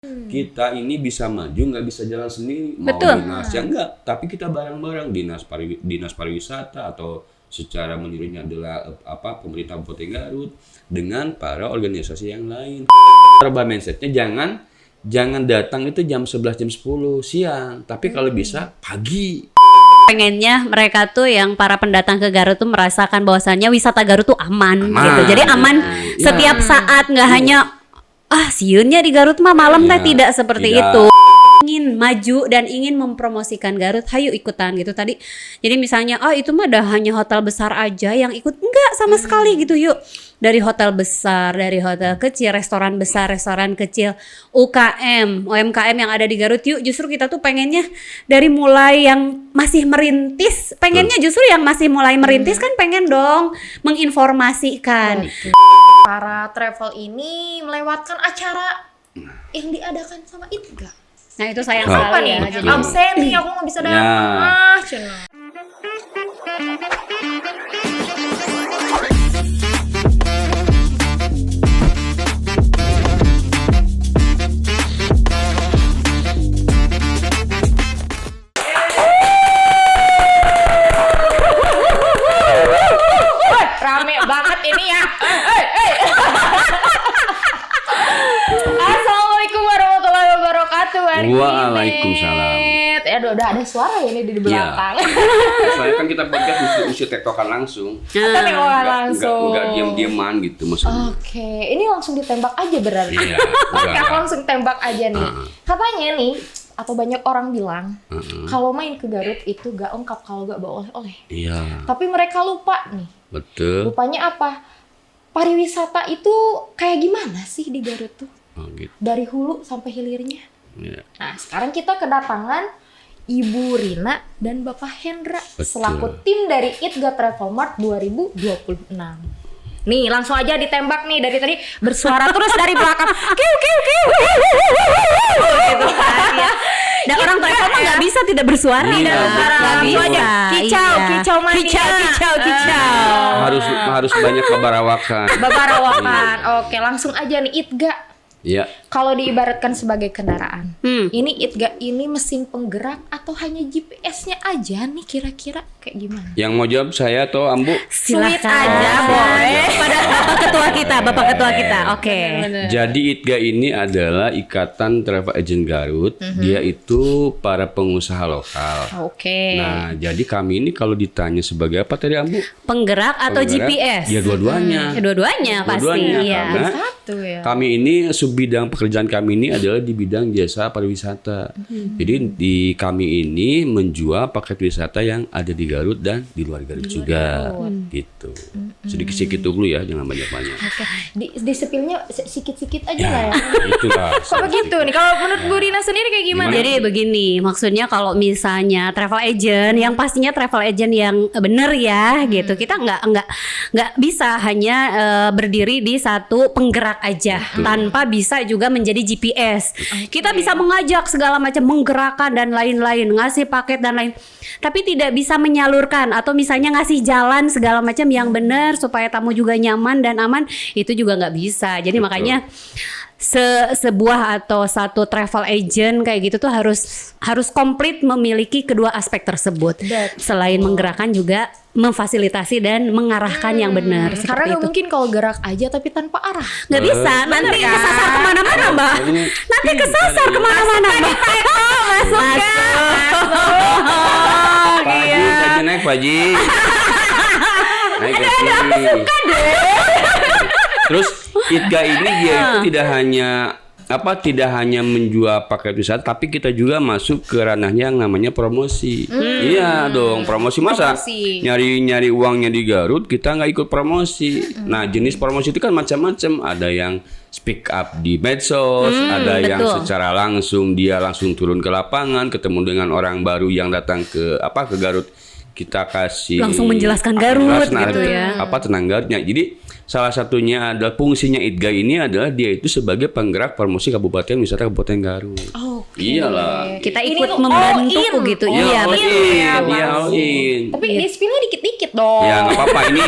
Kita ini bisa maju, nggak bisa jalan sendiri. Mau Betul. dinas ya enggak, tapi kita bareng-bareng dinas pariwisata atau secara menyeluruhnya adalah pemerintah Kabupaten Garut dengan para organisasi yang lain. Rubah mindsetnya jangan datang itu jam 11 jam 10 siang, tapi kalau bisa pagi. Pengennya mereka tuh yang para pendatang ke Garut tuh merasakan bahwasannya wisata Garut tuh aman. Gitu. Jadi aman setiap saat, nggak hanya siunnya di Garut mah malam tidak seperti itu. Ingin maju dan ingin mempromosikan Garut, hayu ikutan gitu tadi. Jadi misalnya, itu mah ada hanya hotel besar aja yang ikut, enggak sama sekali gitu. Yuk, dari hotel besar, dari hotel kecil, restoran besar, restoran kecil, UMKM yang ada di Garut, yuk justru kita tuh pengennya dari mulai yang masih merintis, pengennya justru yang masih mulai merintis kan pengen dong menginformasikan. Para travel ini melewatkan acara yang diadakan sama ITGA. Nah itu sayang Apa sekali nih? ya. Jadi Absen nih, aku nggak bisa datang. Cina. Rame banget ini ya. Assalamualaikum warahmatullahi wabarakatuh. Waalaikumsalam. Udah ada suara ya ini di belakang. Soalnya kan kita podcast mesti tektokan langsung. Tektokan langsung. Enggak diam-diaman gitu maksudnya. Oke, ini langsung ditembak aja berarti. Iya, Oke, aku langsung tembak aja nih. Katanya nih, atau banyak orang bilang, kalau main ke Garut itu gak lengkap kalau gak bawa oleh-oleh. Iya, Tapi mereka lupa nih. betul. Lupanya apa? Pariwisata itu kayak gimana sih di Garut tuh? Oh, gitu. Dari hulu sampai hilirnya. Iya. Nah, sekarang kita kedatangan Ibu Rina dan Bapak Hendra selaku tim dari ITGA Travel Mart 2026. Nih, langsung aja ditembak nih dari tadi bersuara terus dari belakang. Kiu kiu kiu. Gitu kan ya. dan orang travel mah nggak bisa tidak bersuara. Tidak bersuara. Nggak Langsung aja. bisa. Kicau mania. Kicau. Harus banyak kebarawakan. Babarawakan. Oke, langsung aja nih ITGA. Iya. Kalau diibaratkan sebagai kendaraan, ini ITGA ini mesin penggerak atau hanya GPS-nya aja nih kira-kira kayak gimana? Yang mau jawab saya atau Ambu? Sweet Silakan. aja, boleh. Pada Bapak ketua kita. Oke. Jadi ITGA ini adalah Ikatan Travel Agent Garut. Dia itu para pengusaha lokal. Oke. Nah, jadi kami ini kalau ditanya sebagai apa tadi Ambu? Penggerak atau Penggerak? GPS? Ya dua-duanya. Dua-duanya pasti. Dua-duanya, Iya. karena Satu ya. kami ini bidang pekerjaan kami ini adalah di bidang jasa pariwisata. Jadi di kami ini menjual paket wisata yang ada di Garut dan di luar Garut juga. Gitu. Sedikit-sedikit dulu ya, jangan banyak-banyak. Oke. Di sepilnya sikit-sikit aja Ya, lah ya. itulah. Kok begitu nih? Kalau menurut Bu Rina sendiri kayak gimana? Jadi begini, maksudnya kalau misalnya travel agent, yang pastinya travel agent yang bener ya, gitu. Kita nggak bisa hanya berdiri di satu penggerak aja, tanpa bisa juga menjadi GPS. Kita bisa mengajak segala macam, menggerakkan dan lain-lain, ngasih paket dan lain. Tapi tidak bisa menyalurkan atau misalnya ngasih jalan segala macam yang benar supaya tamu juga nyaman dan aman, itu juga nggak bisa. Jadi makanya sebuah atau satu travel agent kayak gitu tuh harus komplit memiliki kedua aspek tersebut. Selain menggerakkan juga memfasilitasi dan mengarahkan yang benar. Karena Seperti nggak itu. mungkin kalau gerak aja tapi tanpa arah. Nggak bisa, nanti kesasar kemana-mana Mbak. Nanti kesasar kemana-mana Mbak. Masuk. Pak Haji, saya naik Pak Haji. Naik ke sini. Terus ITGA ini dia itu tidak hanya menjual paket wisata, tapi kita juga masuk ke ranahnya yang namanya promosi. Iya dong, promosi masa nyari uangnya di Garut kita nggak ikut promosi. Nah, jenis promosi itu kan macam-macam. Ada yang speak up di medsos, ada yang secara langsung dia langsung turun ke lapangan, ketemu dengan orang baru yang datang ke Garut. Kita kasih langsung menjelaskan Garut gitu ya. Tentang Garutnya. Jadi salah satunya adalah fungsinya ITGA ini adalah dia itu sebagai penggerak promosi Kabupaten Wisata Kabupaten Garut. Iyalah. Kita ikut membantu gitu. Iya, betul. Iya, all in. Tapi di spillnya dikit-dikit dikit dong. Ya nggak apa-apa ini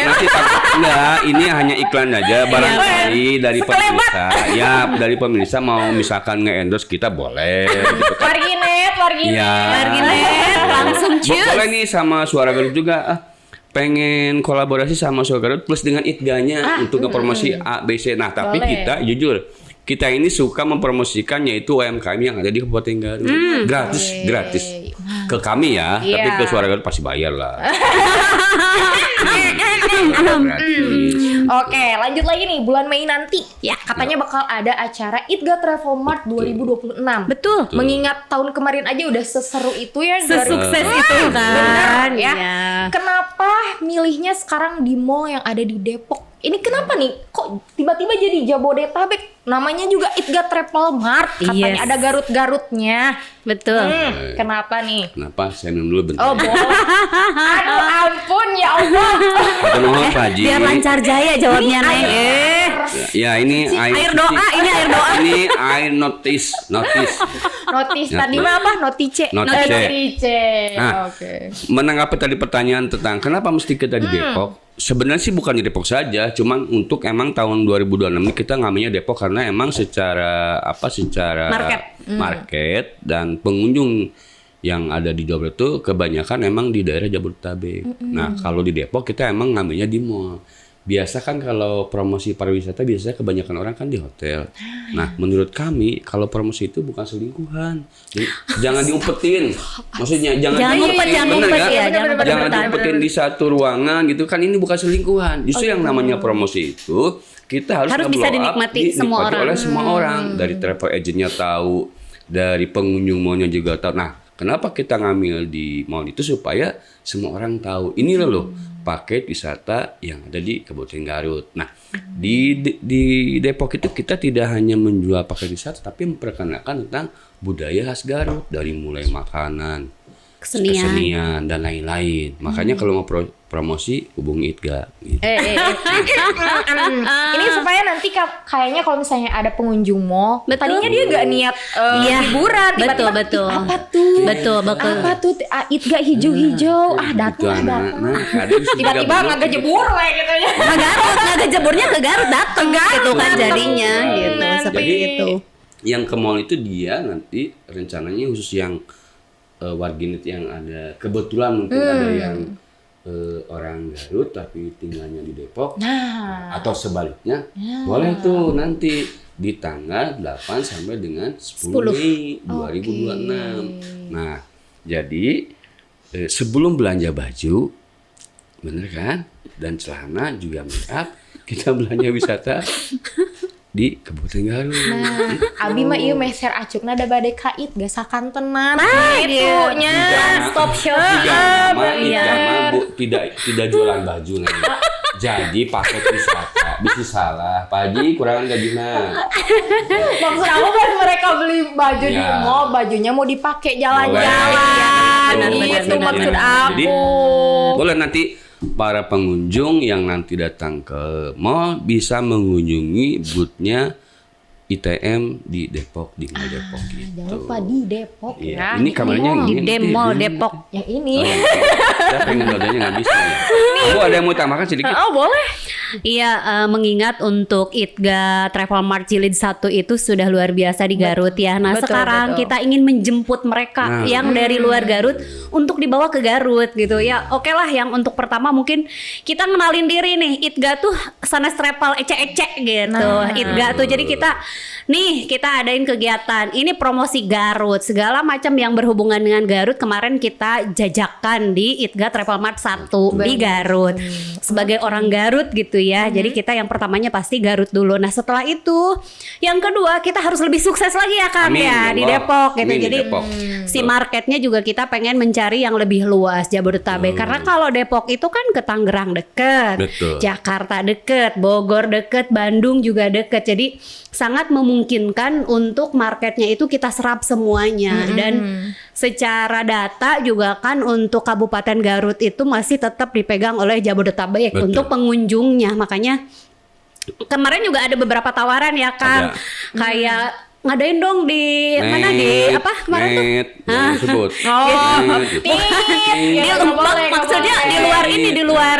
nanti enggak, ini hanya iklan aja barangkali dari pemirsa. Ya dari pemirsa mau misalkan nge-endorse kita boleh gitu kan. Warginet. Ya. Warginet langsung cius. Boleh nih sama Suara Garut juga. Pengen kolaborasi sama Suara Garut plus dengan ITGA-nya untuk ngepromosi A, B, C. Nah tapi Boleh. kita jujur kita ini suka mempromosikan yaitu UMKM yang ada di Kabupaten Garut. Gratis ke kami ya, tapi Iya. ke Suara Garut pasti bayar lah. Gratis. Oke, lanjut lagi nih bulan Mei nanti. Ya, katanya bakal ada acara ITGA Travel Mart 2026. Betul. Mengingat tahun kemarin aja udah seseru itu ya, Sesukses itu kan. Bener, ya. Iya. Kenapa milihnya sekarang di mall yang ada di Depok? Ini kenapa nih? Kok tiba-tiba jadi Jabodetabek? Namanya juga ITGA Travel Mart. Katanya Yes. ada Garut-Garutnya. Betul. Kenapa nih? Kenapa? Saya minum dulu bentar. Oh, boleh. Aduh, ampun ya Allah. Atau nuhun, Pak Haji. Biar lancar jaya jawabnya Neng. Ya ini Air doa, ini air doa. Ini air notice. Notis Ya, tadi mah apa? Notice. Notice. Notice. Nah. Oke. Menanggapi tadi pertanyaan tentang kenapa mesti kita di Depok, sebenarnya sih bukan di Depok saja, cuman untuk emang tahun 2026 ini kita ngambilnya Depok karena emang secara market dan pengunjung yang ada di Jawa Barat itu kebanyakan emang di daerah Jabodetabek. Nah kalau di Depok kita emang ngambilnya di mall. Biasa kan kalau promosi pariwisata biasanya kebanyakan orang kan di hotel. Nah, menurut kami kalau promosi itu bukan selingkuhan. Jadi, jangan diumpetin. Maksudnya jangan ngumpet, jangan bener ngumpet nggak? ya, jangan Jangan ngumpet. diumpetin di satu ruangan gitu kan, ini bukan selingkuhan. Justru yang namanya promosi itu kita harus Harus bisa nge-blow up, dinikmati semua orang. oleh semua orang. Dari travel agentnya tahu, dari pengunjung mallnya juga tahu. Nah, kenapa kita ngambil di mall itu supaya semua orang tahu ini loh paket wisata yang ada di Kabupaten Garut. Nah, di Depok itu kita tidak hanya menjual paket wisata tapi memperkenalkan tentang budaya khas Garut dari mulai makanan, kesenian dan lain-lain. Makanya kalau mau promosi hubungi ITGA gitu. Ini supaya nanti kayaknya kalau misalnya ada pengunjung mall, tadinya dia gak niat liburan, tiba-tiba betul. "Ih, apa tuh? Betul. Apa tuh? ITGA hijau-hijau. Itu Datang. anak-anak kadang suka Tiba-tiba belum nggak jebur lah gitu ya. Ke Garut, nggak jeburnya ke Garut dateng gitu kan jadinya gitu seperti Jadi, itu. yang ke mall itu dia nanti rencananya khusus yang warginet yang ada kebetulan mungkin ada yang orang Garut tapi tinggalnya di Depok atau sebaliknya boleh tuh nanti di tanggal 8 sampai dengan 10 Mei 2026. Nah jadi sebelum belanja baju bener kan dan celana juga make up kita belanja wisata di Kabupaten Garut. Nah, abi mah ieu meser acukna da bade ka ITGA sakantenan. gitu. Nya Stop shop. Tidak tidak jualan baju nanti. Jadi paket wisata bisa salah. Pak Haji kurangan gajinya. Maksud aku pas mereka beli baju di Ya. mall, bajunya mau dipakai Boleh. jalan-jalan. Itu Benar. maksud Jadi aku. boleh nanti para pengunjung yang nanti datang ke mall bisa mengunjungi booth-nya ITM di Depok, di Mall Depok gitu. Jangan lupa di Depok Iya, ya. ini kamarnya mall. Di ini. Demol Depok. Yang ini. Saya pengen dodanya nggak bisa ya. Kamu ada yang mau tambahkan sedikit? Oh, boleh. Iya, mengingat untuk ITGA Travel Mart Jilid 1 itu sudah luar biasa di Garut ya. Nah, Betul, sekarang betul. kita ingin menjemput mereka Nah. yang dari luar Garut untuk dibawa ke Garut gitu. Ya, oke lah yang untuk pertama mungkin kita kenalin diri nih. ITGA tuh sanes travel ece-ece gitu. Nah. ITGA tuh jadi kita adain kegiatan. Ini promosi Garut, segala macam yang berhubungan dengan Garut kemarin kita jajakan di ITGA Travel Mart 1 di Garut. Sebagai orang Garut gitu ya. Jadi kita yang pertamanya pasti Garut dulu. Nah, setelah itu yang kedua kita harus lebih sukses lagi ya Kang Amin, ya ya di Allah. Depok gitu. Amin, di Jadi Depok. si marketnya juga kita pengen mencari yang lebih luas Jabodetabek. Karena kalau Depok itu kan ke Tangerang deket, Betul. Jakarta deket, Bogor deket, Bandung juga deket. Jadi sangat memungkinkan untuk marketnya itu kita serap semuanya. Dan secara data juga kan untuk Kabupaten Garut itu masih tetap dipegang oleh Jabodetabek Betul. untuk pengunjungnya. Makanya kemarin juga ada beberapa tawaran ya Kang, Ada. kayak ngadain dong di mana di apa kemarin tuh? Jangan sebut. Net, gitu. Maksudnya di luar ini di luar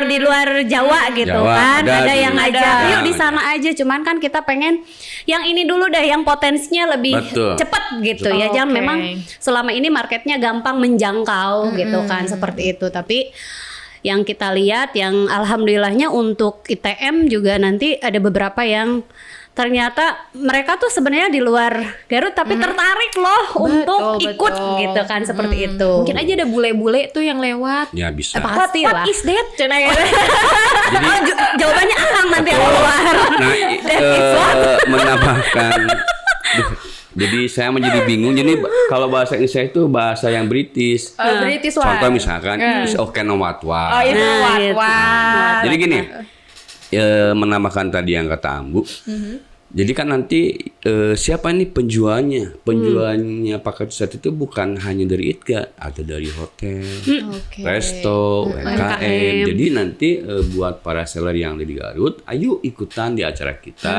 Jawa gitu Jawa, kan. Ada ada yang di- ngajak. ada. Yuk di sana aja. Cuman kan kita pengen yang ini dulu deh, yang potensinya lebih Betul. cepet gitu ya. Oke. Jangan memang selama ini marketnya gampang menjangkau gitu kan, seperti itu. Tapi yang kita lihat, yang alhamdulillahnya untuk ITM juga nanti ada beberapa yang ternyata mereka tuh sebenarnya di luar Garut tapi tertarik loh untuk ikut gitu kan, seperti itu. Mungkin aja ada bule-bule tuh yang lewat. Ya bisa. Pasti lah. What is that? Cina ya. Jawabannya Akang nanti yang keluar. Nah, menambahkan. Jadi saya menjadi bingung. Jadi kalau bahasa Indonesia itu bahasa yang British. British one. Contoh misalkan, is okay no what what. Oh itu Nah, what gitu. what. Jadi gini, menambahkan tadi yang kata Ambu. Jadi kan nanti siapa nih penjualnya? Penjualnya paket wisata itu bukan hanya dari ITGA, ada dari hotel, Oke. resto, UMKM. Jadi nanti buat para seller yang ada di Garut, ayo ikutan di acara kita.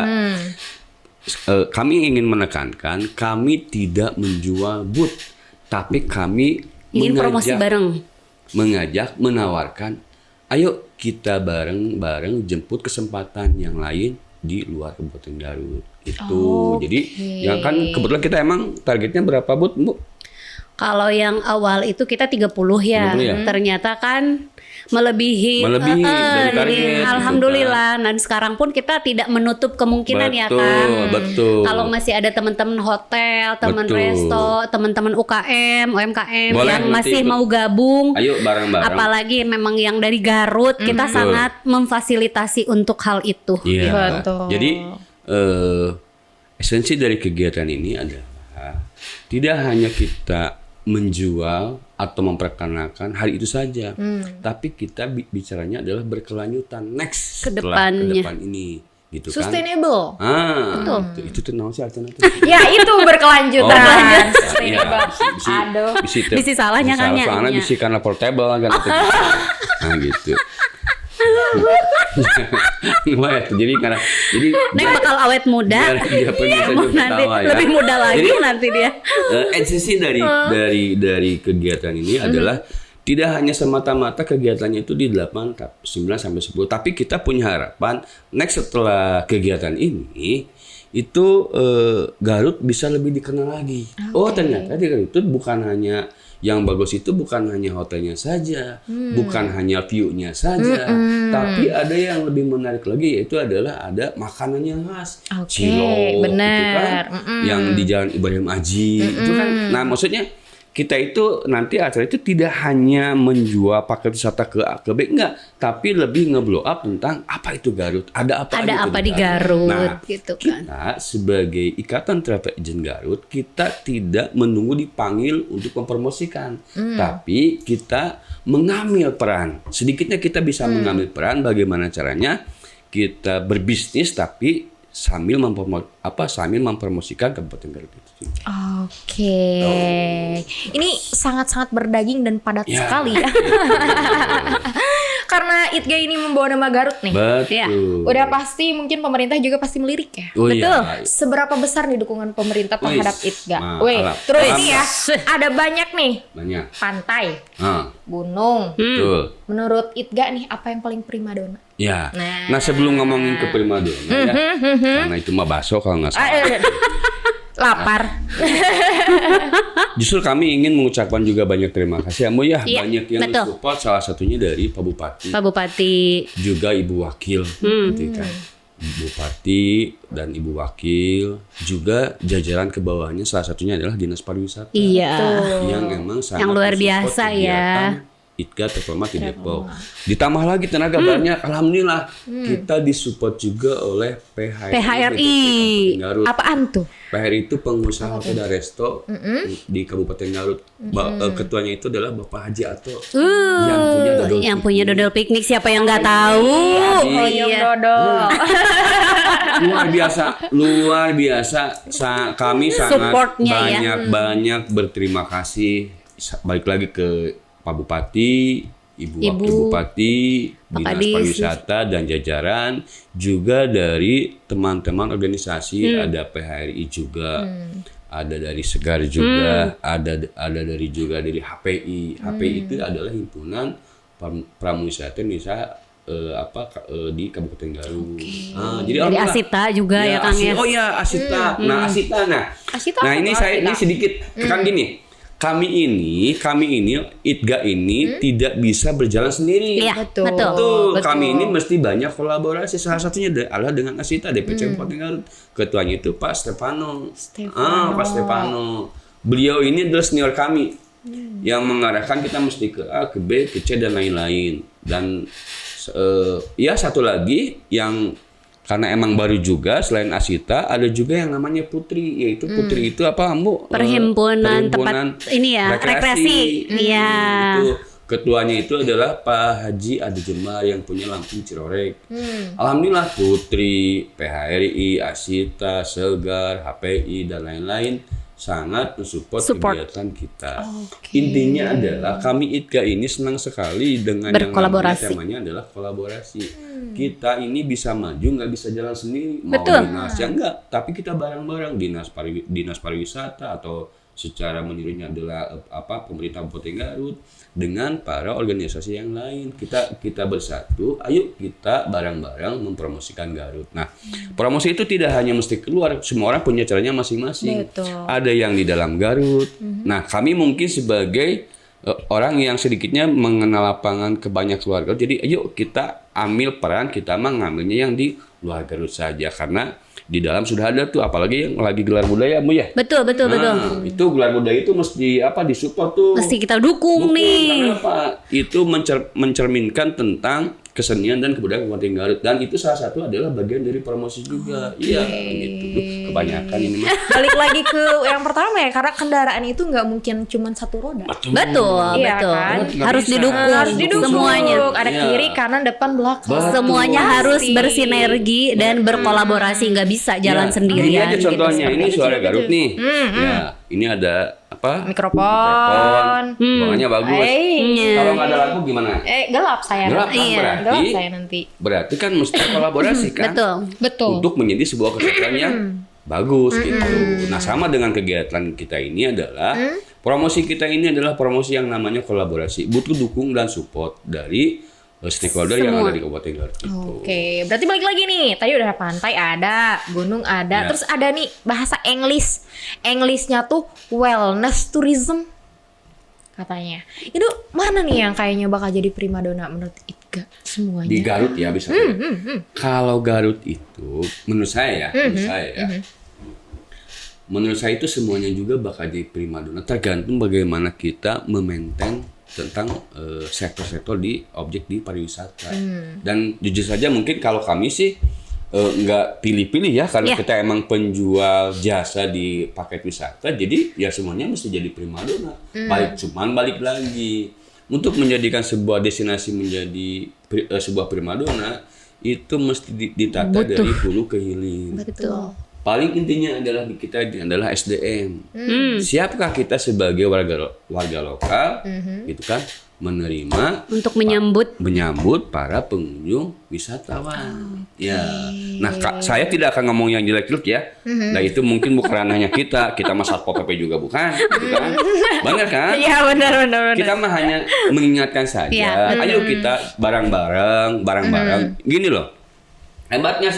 Kami ingin menekankan, kami tidak menjual booth, tapi kami Ingin promosi bareng. mengajak, menawarkan, ayo kita bareng-bareng jemput kesempatan yang lain di luar Kabupaten Garut. Itu. Jadi yang kan kebetulan kita emang targetnya berapa booth, Bu? Kalau yang awal itu kita 30 ya. 30 ya? Ternyata kan melebihi Melebihi dari jadi target, gitu alhamdulillah. Dan sekarang pun kita tidak menutup kemungkinan ya kan. Betul. Kalau masih ada teman-teman hotel, teman Betul. resto, teman-teman UKM, UMKM Boleh, yang nanti masih ikut. mau gabung, Ayo bareng-bareng. apalagi memang yang dari Garut, kita Betul. sangat memfasilitasi untuk hal itu. Iya. Betul. Jadi esensi dari kegiatan ini adalah tidak hanya kita menjual atau memperkenalkan hal itu saja, tapi kita bicaranya adalah berkelanjutan next Ke setelah depannya. ke depan ini, gitu kan? Sustainable. Itu tuh naon sih artinya tuh? Ya itu berkelanjutan. Iya, Sustainable. Aduh. Bisi salahnya kan ya, Soalnya iya. bisi karena portable kan. Nah gitu. Jadi karena Neng bakal awet muda. biar pemirsa juga Nanti tahu ya. lebih muda lagi Jadi, nanti dia. esensi dari kegiatan ini adalah tidak hanya semata-mata kegiatannya itu di 8, 9 sampai 10, tapi kita punya harapan next setelah kegiatan ini itu Garut bisa lebih dikenal lagi. Oh ternyata di Garut itu bukan hanya yang bagus, itu bukan hanya hotelnya saja, bukan hanya view-nya saja, tapi ada yang lebih menarik lagi, yaitu adalah ada makanan yang khas, Oke, cilok, benar. gitu kan, yang di Jalan Ibrahim Aji, itu kan. Nah maksudnya kita itu nanti acara itu tidak hanya menjual paket wisata ke A ke B, enggak, tapi lebih nge-blow up tentang apa itu Garut, ada apa Ada gitu apa di Garut, Nah, gitu kan. kita sebagai Ikatan Travel Agent Garut, kita tidak menunggu dipanggil untuk mempromosikan, tapi kita mengambil peran. Sedikitnya kita bisa mengambil peran bagaimana caranya kita berbisnis tapi sambil mempromosikan Kabupaten Garut itu. Oke. Ini sangat-sangat berdaging dan padat Ya. sekali ya. Karena ITGA ini membawa nama Garut nih. Betul. Udah pasti mungkin pemerintah juga pasti melirik ya. Oh, Betul. iya. Seberapa besar nih dukungan pemerintah terhadap ITGA? Terus Alhamdulillah. ini ya, ada banyak nih Banyak. pantai, Ah, gunung. betul. Menurut ITGA nih apa yang paling primadona? Ya. Nah. Nah, sebelum ngomongin ke primadona ya, karena itu mah bakso kalau nggak salah. Lapar. Justru kami ingin mengucapkan juga banyak terima kasih, Ambo ya. Iya, Banyak yang betul. support, salah satunya dari Pak Bupati, Pak Bupati. juga Ibu Wakil, gitu kan. Bupati dan Ibu Wakil, juga jajaran ke bawahnya salah satunya adalah Dinas Pariwisata. Iya. Yang memang sangat Yang luar mensupport biasa ya. kegiatan ITGA Travelmart di Depok. Ditambah lagi tenaga banyak, alhamdulillah kita disupport juga oleh PHRI. PHRI. Kabupaten Garut. Apaan tuh? PHRI itu pengusaha hotel dan resto di Kabupaten Garut. Ketuanya itu adalah Bapak Haji Ato yang punya dodol piknik. Piknik, siapa yang nggak tahu? Oh, dodol. luar biasa. Kami sangat Supportnya ya. banyak berterima kasih. Balik lagi ke Pak Bupati, Ibu Wakil Bupati, Dinas Kadis. Pariwisata dan jajaran, juga dari teman-teman organisasi, ada PHRI juga, ada dari Segar juga, ada dari juga dari HPI. HPI itu adalah himpunan pramuwisata Indonesia di Kabupaten Garut. Jadi Dari Asita juga ya Kang ya. Oh ya Asita. Nah Asita, Asita nah apa ini tuh saya Asita? ini sedikit kan gini. Kami ini ITGA ini tidak bisa berjalan sendiri. Iya, Betul. betul. Kami ini mesti banyak kolaborasi. Salah satunya adalah dengan Asita DPC Kabupaten Garut. Ketuanya itu Pak Stefano. Pak Stefano. Beliau ini adalah senior kami yang mengarahkan kita mesti ke A, ke B, ke C dan lain-lain. Dan ya satu lagi yang karena emang baru juga selain Asita ada juga yang namanya Putri, yaitu Putri itu apa Bu? Perhimpunan tempat ini ya, rekreasi. Iya. Itu ketuanya itu adalah Pak Haji Adi Jemar yang punya Lampung Cirorek. Alhamdulillah Putri, PHRI, Asita, Segar, HPI dan lain-lain sangat mensupport kegiatan kita. Intinya adalah kami ITGA ini senang sekali dengan yang namanya temanya adalah kolaborasi. Kita ini bisa maju, nggak bisa jalan sendiri. Mau dinas ya enggak, tapi kita bareng-bareng dinas pariwisata atau secara menyeluruhnya adalah pemerintah Kabupaten Garut dengan para organisasi yang lain. Kita bersatu, ayo kita bareng-bareng mempromosikan Garut. Nah, promosi itu tidak hanya mesti keluar, semua orang punya caranya masing-masing. Betul. Ada yang di dalam Garut. Nah, kami mungkin sebagai orang yang sedikitnya mengenal lapangan ke banyak keluarga. Jadi, ayo kita ambil peran, kita mengambilnya yang di luar Garut saja karena di dalam sudah ada tuh, apalagi yang lagi gelar budaya Bu ya. Betul. Itu gelar budaya itu mesti disupport tuh. Mesti kita dukung nih. Karena apa? Itu mencerminkan tentang kesenian dan kebudayaan Kabupaten Garut dan itu salah satu adalah bagian dari promosi juga. Iya, gitu. Kebanyakan ini mah. Balik lagi ke yang pertama ya, karena kendaraan itu nggak mungkin cuma satu roda. Betul. Iya kan? Harus bisa. didukung, Harus didukung semuanya. Ada Iya. kiri, kanan, depan, belakang. Betul. Semuanya harus bersinergi dan berkolaborasi, nggak bisa jalan Ya, sendirian. Ini aja gitu. contohnya, ini suara Garut nih. Ya, ini ada Mikrofon. Bawahnya bagus. Iya. Kalau nggak ada lampu gimana? Gelap saya. Gelap kan Iya. Gelap saya nanti. berarti kan mesti kolaborasi kan? Betul. Untuk menjadi sebuah kesatuan yang bagus gitu. Nah, sama dengan kegiatan kita ini adalah promosi kita ini adalah promosi yang namanya kolaborasi. Butuh dukung dan support dari stakeholder yang ada di Kabupaten Garut itu. Oke, berarti balik lagi nih. Tadi udah pantai ada, gunung ada, Ya. terus ada nih bahasa English. Englishnya tuh wellness tourism katanya. Itu mana nih yang kayaknya bakal jadi primadona menurut ITGA semuanya? Di Garut ya bisa. Kalau Garut itu menurut saya menurut saya itu semuanya juga bakal jadi primadona tergantung bagaimana kita memaintain tentang sektor-sektor di objek di pariwisata. Dan jujur saja mungkin kalau kami sih nggak pilih-pilih ya karena kita emang penjual jasa di paket wisata, jadi ya semuanya mesti jadi primadona. Balik lagi untuk menjadikan sebuah destinasi menjadi sebuah primadona itu mesti ditata dari hulu ke hilir. Betul. Paling intinya adalah di kita adalah SDM. Siapkah kita sebagai warga lokal, gitu kan, menerima Untuk menyambut para pengunjung wisatawan. Ya, nah saya tidak akan ngomong yang jelek-jelek ya. Nah itu mungkin bukan ranahnya kita. Kita mah Satpol PP juga bukan, gitu kan? Benar kan? Iya benar. Kita mah hanya mengingatkan saja. Iya. Ayo kita bareng-bareng. Gini loh, hebatnya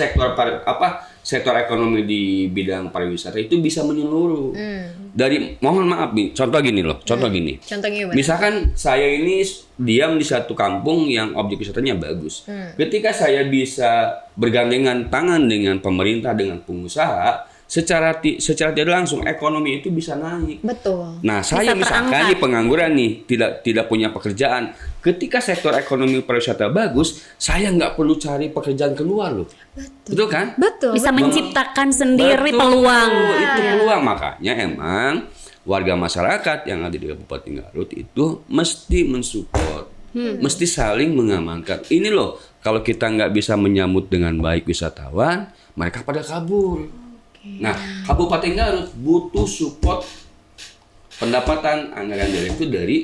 sektor ekonomi di bidang pariwisata itu bisa menyeluruh. Dari mohon maaf nih, contoh gini. Contohnya gimana? Misalkan saya ini diam di satu kampung yang objek wisatanya bagus. Ketika saya bisa bergandengan tangan dengan pemerintah, dengan pengusaha, secara tidak langsung ekonomi itu bisa naik. Betul. Nah, saya misalkan di pengangguran nih, tidak punya pekerjaan. Ketika sektor ekonomi pariwisata bagus, saya nggak perlu cari pekerjaan keluar loh. Betul kan? Betul. bisa menciptakan sendiri Betul, peluang. itu peluang. Makanya emang warga masyarakat yang ada di Kabupaten Garut itu mesti mensupport, mesti saling mengamankan. Ini loh, kalau kita nggak bisa menyambut dengan baik wisatawan, mereka pada kabur. Nah, Kabupaten Garut butuh support pendapatan anggaran dari itu dari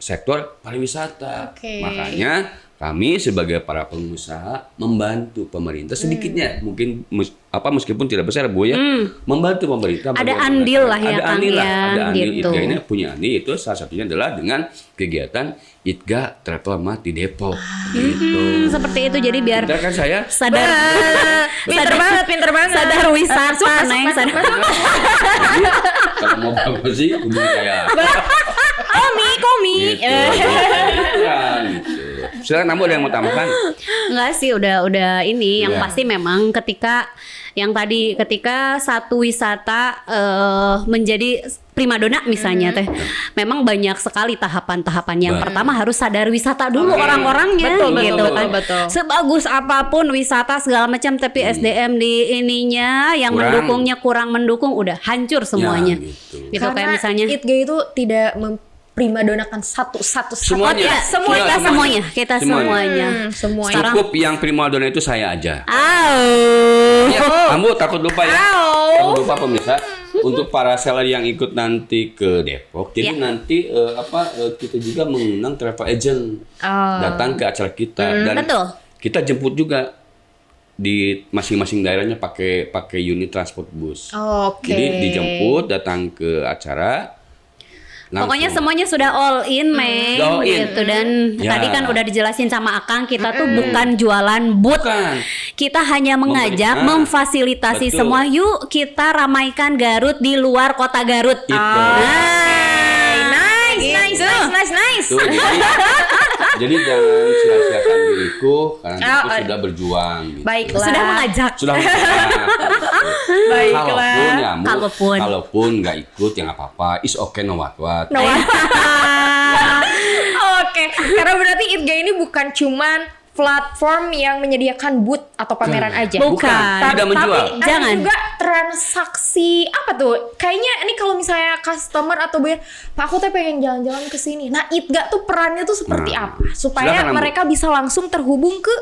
sektor pariwisata. Oke. Makanya kami sebagai para pengusaha membantu pemerintah sedikitnya, mungkin meskipun tidak besar Bu ya, membantu pemerintah. Ada andil lah ya, ada Kang, andil lah, ya, ada andil. gitu. ITGA ini punya andil, itu salah satunya adalah dengan kegiatan ITGA Travel Mart di Depok. Gitu. Seperti itu, jadi biar Bentar kan saya sadar Pinter banget. sadar wisata, Neng, sadar. Jadi, kalau mau bagus sih hubungi saya. Komi. Gitu. Ya, gitu. Silakan Ambo ada yang mau tambahkan? Enggak sih, udah ini yang Iya. pasti memang ketika satu wisata menjadi primadona misalnya teh, memang banyak sekali tahapan-tahapan. Yang Baik. pertama harus sadar wisata dulu Oke. orang-orangnya, Betul, gitu betul, kan. betul. Sebagus apapun wisata segala macam, tapi SDM di ininya yang Kurang. mendukungnya kurang mendukung, udah hancur semuanya. Ya, gitu. Gitu Karena kayak misalnya. ITGA itu tidak memprimadonakan satu Semuanya. Ya, Semuanya. kita Semuanya. semuanya. semuanya. Sekarang- Cukup yang primadona itu saya aja. Au. Ya, Ambo takut lupa ya. Takut lupa pemirsa. Untuk para seller yang ikut nanti ke Depok, jadi Ya. nanti kita juga mengundang travel agent datang ke acara kita dan Betul. kita jemput juga di masing-masing daerahnya pakai unit transport bus. Oke. Jadi dijemput datang ke acara. langsung. Pokoknya semuanya sudah all in, Meng, All in. gitu. Dan Ya. tadi kan udah dijelasin sama Akang, kita tuh bukan jualan booth. Bukan. Kita hanya mengajak, Memberi. memfasilitasi Betul. semua. Yuk kita ramaikan Garut di luar kota Garut. Itu. Nice. Tuh, jadi jangan sia-siakan diriku karena diriku sudah berjuang. Gitu. Baiklah. Sudah mengajak. Sudah mengajak. Baiklah. Kalaupun nggak ikut ya nggak apa-apa. Is okay no what. Oke, karena berarti ITGA ini bukan cuman platform yang menyediakan booth atau pameran aja. Bukan. Tidak menjual. Tapi Jangan. ada juga transaksi apa tuh? Kayaknya ini kalau misalnya customer atau buyer, Pak aku tuh pengen jalan-jalan ke sini. Nah, ITGA tuh perannya tuh seperti Nah, apa? Supaya silakan, Ambu. mereka bisa langsung terhubung ke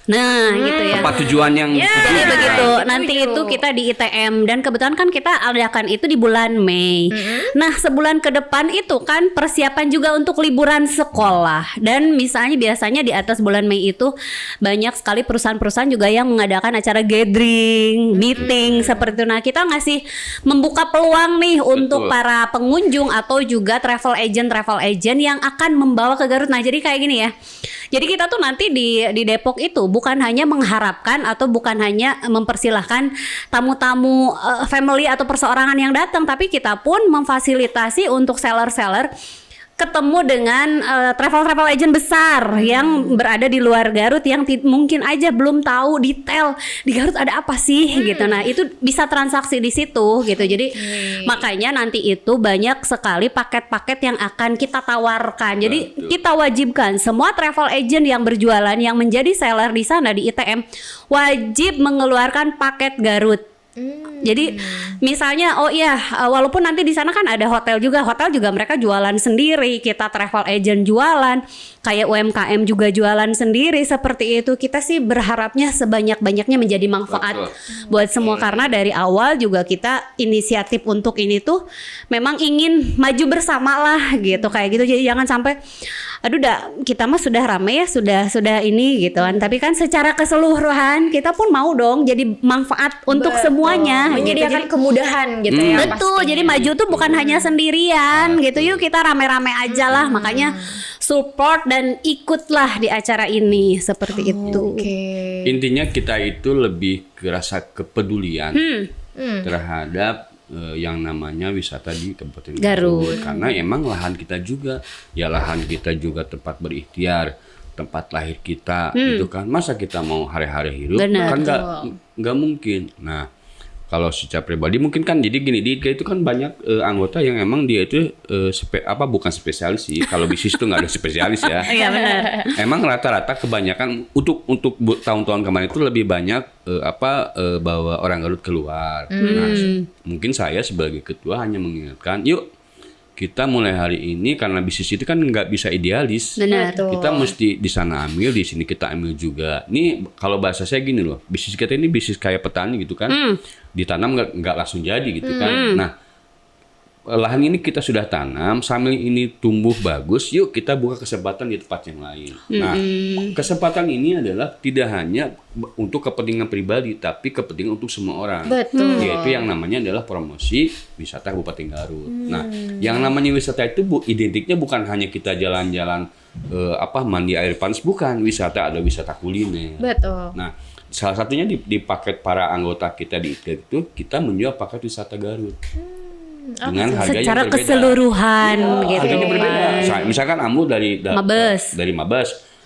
Nah, gitu ya. Tempat tujuan yang Jadi ditujukan. begitu, Itu nanti gitu. itu kita di ITM dan kebetulan kan kita adakan itu di bulan Mei. Nah, sebulan ke depan itu kan persiapan juga untuk liburan sekolah. Dan misalnya biasanya di atas bulan Mei itu banyak sekali perusahaan-perusahaan juga yang mengadakan acara gathering, meeting seperti itu. Nah, kita ngasih membuka peluang nih untuk para pengunjung atau juga travel agent yang akan membawa ke Garut. Nah, jadi kayak gini ya. Jadi kita tuh nanti di Depok itu bukan hanya mengharapkan atau bukan hanya mempersilahkan tamu-tamu family atau perseorangan yang datang, tapi kita pun memfasilitasi untuk seller-seller ketemu dengan travel agent besar yang berada di luar Garut yang mungkin aja belum tahu detail di Garut ada apa sih gitu. Nah, itu bisa transaksi di situ gitu. Jadi makanya nanti itu banyak sekali paket-paket yang akan kita tawarkan. Jadi kita wajibkan semua travel agent yang berjualan yang menjadi seller di sana di ITM wajib mengeluarkan paket Garut. Jadi misalnya walaupun nanti di sana kan ada hotel juga mereka jualan sendiri, kita travel agent jualan, kayak UMKM juga jualan sendiri seperti itu. Kita sih berharapnya sebanyak-banyaknya menjadi manfaat buat semua karena dari awal juga kita inisiatif untuk ini tuh memang ingin maju bersama lah gitu kayak gitu. Jadi jangan sampai kita mah sudah rame ya sudah ini gitu kan. Tapi kan secara keseluruhan kita pun mau dong jadi manfaat untuk semuanya menyediakan gitu. kemudahan gitu ya. Betul, pastinya. jadi maju tuh bukan hanya sendirian gitu. Yuk kita rame-rame aja lah. Makanya support dan ikutlah di acara ini seperti itu. Oke. Intinya kita itu lebih ke rasa kepedulian terhadap yang namanya wisata di Kabupaten Garut. Karena emang lahan kita juga tempat berikhtiar, tempat lahir kita gitu kan. Masa kita mau hari-hari hidup Benar. kan nggak mungkin. Nah, kalau secara pribadi mungkin kan jadi gini, di ITGA itu kan banyak anggota yang emang dia itu bukan spesialis sih. Kalau bisnis itu nggak ada spesialis ya. Iya benar. Emang rata-rata kebanyakan untuk tahun-tahun kemarin itu lebih banyak bawa orang Garut keluar. Nah, mungkin saya sebagai ketua hanya mengingatkan, yuk kita mulai hari ini karena bisnis itu kan nggak bisa idealis. Benar. Kita mesti di sana ambil, di sini kita ambil juga. Ini kalau bahasa saya gini loh, bisnis kita ini bisnis kayak petani gitu kan, ditanam nggak langsung jadi gitu kan. Nah, lahan ini kita sudah tanam, sambil ini tumbuh bagus, yuk kita buka kesempatan di tempat yang lain. Nah, kesempatan ini adalah tidak hanya untuk kepentingan pribadi, tapi kepentingan untuk semua orang. Betul. Yaitu yang namanya adalah promosi wisata Kabupaten Garut. Nah, yang namanya wisata itu identiknya bukan hanya kita jalan-jalan mandi air panas, bukan. Wisata ada wisata kuliner. Betul. Nah, salah satunya di paket para anggota kita di ITGA itu kita menjual paket wisata Garut. Dengan harga Secara yang berbeda. keseluruhan gitu. Harganya berbeda. Misalkan Amu dari Mabes,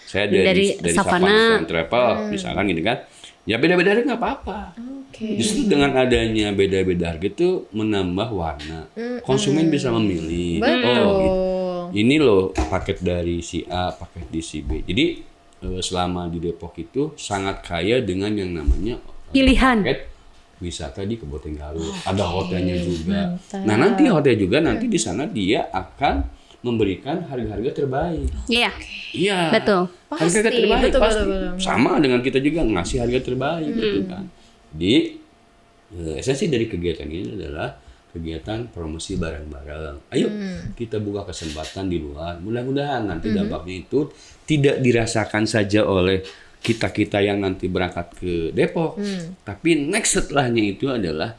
saya dari Savana and Travel, misalkan gitu kan. Ya beda-beda harga nggak apa-apa. Justru dengan adanya beda-beda harga itu menambah warna. Konsumen bisa memilih. Betul. Gitu. Ini loh paket dari si A, paket di si B. Jadi selama di Depok itu sangat kaya dengan yang namanya Pilihan. paket wisata di Kabupaten Garut. Ada hotelnya juga. Nah, nanti hotel juga nanti di sana dia akan memberikan harga-harga terbaik. Iya. Iya. Betul. Harga terbaik betul, pasti. betul. Sama dengan kita juga ngasih harga terbaik gitu kan. Jadi esensi dari kegiatan ini adalah kegiatan promosi barang-barang. Ayo kita buka kesempatan di luar. Mudah-mudahan nanti dampaknya itu tidak dirasakan saja oleh kita yang nanti berangkat ke Depok, tapi next setelahnya itu adalah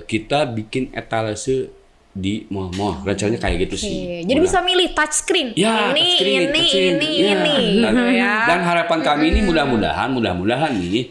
kita bikin etalase di mall-mall. Rencananya kayak gitu sih. Jadi bisa milih touchscreen. Ya, ini. Dan harapan kami ini mudah-mudahan nih